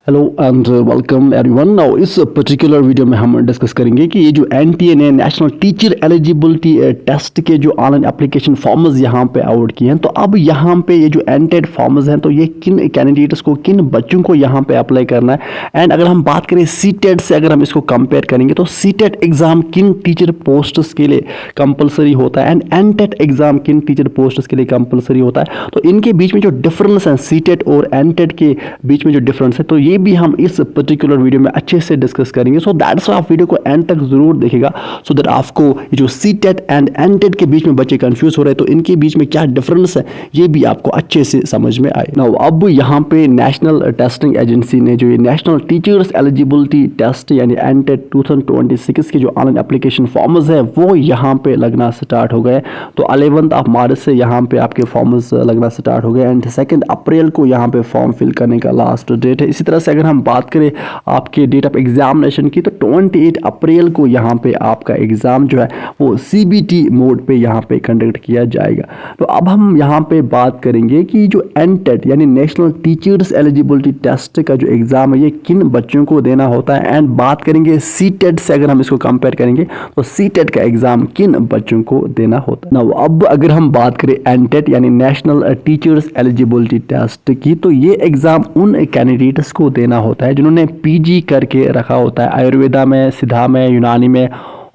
Hello and welcome everyone. Now इस particular video में हम डिस्कस करेंगे कि ये जो NTA national teacher eligibility test के जो ऑनलाइन एप्लीकेशन फॉर्म्स यहाँ पे आउट किए हैं, तो अब यहाँ पे ये जो एनटेट फॉर्म्स हैं तो ये किन कैंडिडेट्स को, किन बच्चों को यहाँ पे अप्लाई करना है। एंड अगर हम बात करें सीटेट से, अगर हम इसको कंपेयर करेंगे तो सीटेट एग्जाम किन टीचर पोस्ट्स के लिए कंपलसरी होता है एंड एनटेट एग्जाम किन टीचर पोस्ट्स के लिए कंपलसरी होता है। तो इनके बीच में जो डिफरेंस है सीटेट और एनटेट के बीच में जो डिफरेंस है, तो ये भी हम इस पर्टिकुलर वीडियो में अच्छे से डिस्कस करेंगे। सो दैट्स वाई आप वीडियो को एंड तक जरूर देखिएगा, सो दैट आपको ये जो सीटेट एंड एनटेट के बीच में बच्चे कंफ्यूज हो रहे हैं तो इनके बीच में क्या डिफरेंस है ये भी आपको अच्छे से समझ में आए। नाउ अब यहाँ पे नेशनल टेस्टिंग एजेंसी ने जो ये नेशनल टीचर्स एलिजिबिलिटी टेस्ट यानी एनटेट 2026 के जो ऑनलाइन एप्लीकेशन फॉर्म्स है वो यहाँ पे लगना स्टार्ट हो गए। तो 11 मार्च से यहाँ पे आपके फॉर्म्स लगना स्टार्ट हो गए एंड 2 अप्रैल को यहाँ पे फॉर्म फिल करने का लास्ट डेट है। इसी तरह से अगर हम बात करें आपके डेट ऑफ एग्जामिनेशन की, तो 28 अप्रैल को यहाँ पे आपका एग्जाम जो है वो सीबीटी मोड पे यहाँ पे कंडक्ट किया जाएगा। तो अब हम यहाँ पे बात करेंगे कि जो एनटेट यानी नेशनल टीचर्स एलिजिबिलिटी टेस्ट का जो एग्जाम है ये किन बच्चों को देना होता है। एंड बात करेंगे सीटेट से, अगर हम इसको कंपेयर करेंगे तो सीटेट का एग्जाम किन बच्चों को देना होता है। ना अब अगर हम बात करें एनटेट यानी नेशनल टीचर्स एलिजिबिलिटी टेस्ट की, तो ये एग्जाम उन कैंडिडेट्स को देना होता है जिन्होंने पीजी करके रखा होता है आयुर्वेदा में, सिद्धा में, यूनानी में,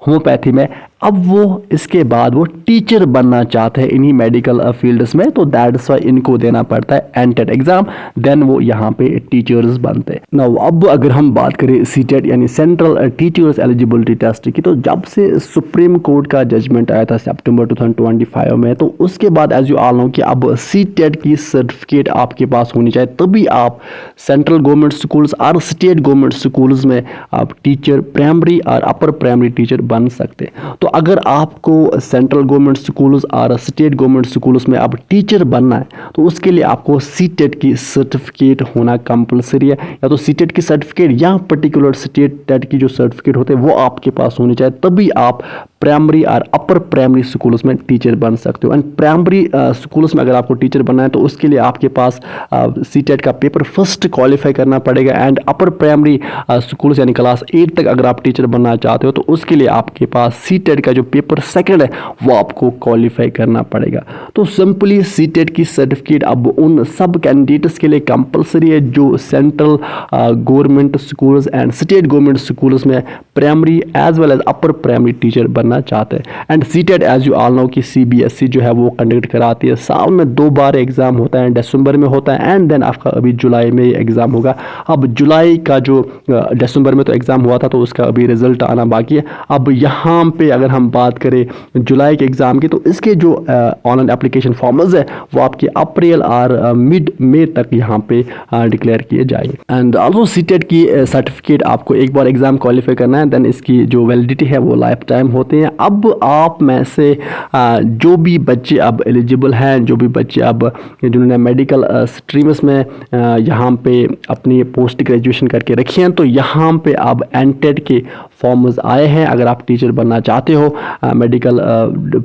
होम्योपैथी में। अब वो इसके बाद वो टीचर बनना चाहते हैं इन्हीं मेडिकल फील्ड्स में, तो दैट्स वाई इनको देना पड़ता है एनटेट एग्जाम, देन वो यहाँ पे टीचर्स बनते हैं। नाउ अब अगर हम बात करें सीटेट यानी सेंट्रल टीचर्स एलिजिबिलिटी टेस्ट की, तो जब से सुप्रीम कोर्ट का जजमेंट आया था सितंबर 2025 में, तो उसके बाद एज यू ऑल नो कि अब सीटेट की सर्टिफिकेट आपके पास होनी चाहिए, तभी आप सेंट्रल गवर्नमेंट स्कूल्स और स्टेट गवर्नमेंट स्कूल्स में आप टीचर, प्राइमरी और अपर प्राइमरी टीचर बन सकते हैं। तो अगर आपको सेंट्रल गवर्नमेंट स्कूल्स और स्टेट गवर्नमेंट स्कूल्स में अब टीचर बनना है तो उसके लिए आपको सीटेट की सर्टिफिकेट होना कंपलसरी है, या तो सीटेट की सर्टिफिकेट या पर्टिकुलर स्टेट टेट की जो सर्टिफिकेट होते हैं वो आपके पास होनी चाहिए, तभी आप प्राइमरी और अपर प्राइमरी स्कूल्स में टीचर बन सकते हो। एंड प्राइमरी स्कूल्स में अगर आपको टीचर बनना है तो उसके लिए आपके पास सीटेट का पेपर फर्स्ट क्वालिफाई करना पड़ेगा। एंड अपर प्राइमरी स्कूल्स यानी क्लास 8 तक अगर आप टीचर बनना चाहते हो तो उसके लिए आपके पास सीटेट का जो पेपर सेकंड है वो आपको क्वालिफाई करना पड़ेगा। तो सिंपली सीटेट की सर्टिफिकेट अब उन सब कैंडिडेट्स के लिए कंपलसरी है जो central government schools and state government schools में primary as well as upper primary teacher बनना चाहते हैं। And CTET as you all know कि सीबीएसई जो है वो कंडक्ट कराती है, साल में 2 बार एग्जाम होता है, दिसंबर में होता है एंड देन आपका अभी जुलाई में एग्जाम होगा। अब जुलाई का जो दिसंबर में तो एग्जाम हुआ था तो उसका अभी रिजल्ट आना बाकी है। अब यहाँ पे अगर हम बात करें जुलाई के एग्जाम की, तो इसके जो ऑनलाइन एप्लीकेशन फॉर्म्स है वो आपके अप्रैल और मिड मई तक यहाँ पे डिक्लेयर किए जाएंगे। एंड ऑल्सो सीटेट की सर्टिफिकेट आपको एक बार एग्जाम क्वालिफाई करना है, देन इसकी जो वैलिडिटी है वो लाइफ टाइम होते हैं। अब आप में से जो भी बच्चे अब एलिजिबल हैं, जो भी बच्चे अब जिन्होंने मेडिकल स्ट्रीम्स में यहाँ पे अपनी पोस्ट ग्रेजुएशन करके रखी हैं, तो यहाँ पे अब एनटेट के फॉर्म्स आए हैं। अगर आप टीचर बनना चाहते हो मेडिकल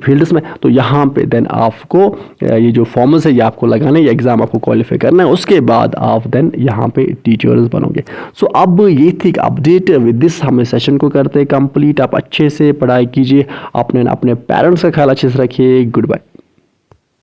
फील्ड्स में तो यहाँ पे देन आपको ये जो फॉर्म्स है ये आपको लगाने, ये एग्ज़ाम आपको क्वालिफाई करना है, उसके बाद आप देन यहाँ पे टीचर्स बनोगे। सो अब ये थी अपडेट। विद दिस हम सेशन को करते हैं कंप्लीट। आप अच्छे से पढ़ाई कीजिए, अपने पेरेंट्स का ख्याल अच्छे से रखिए। Good bye.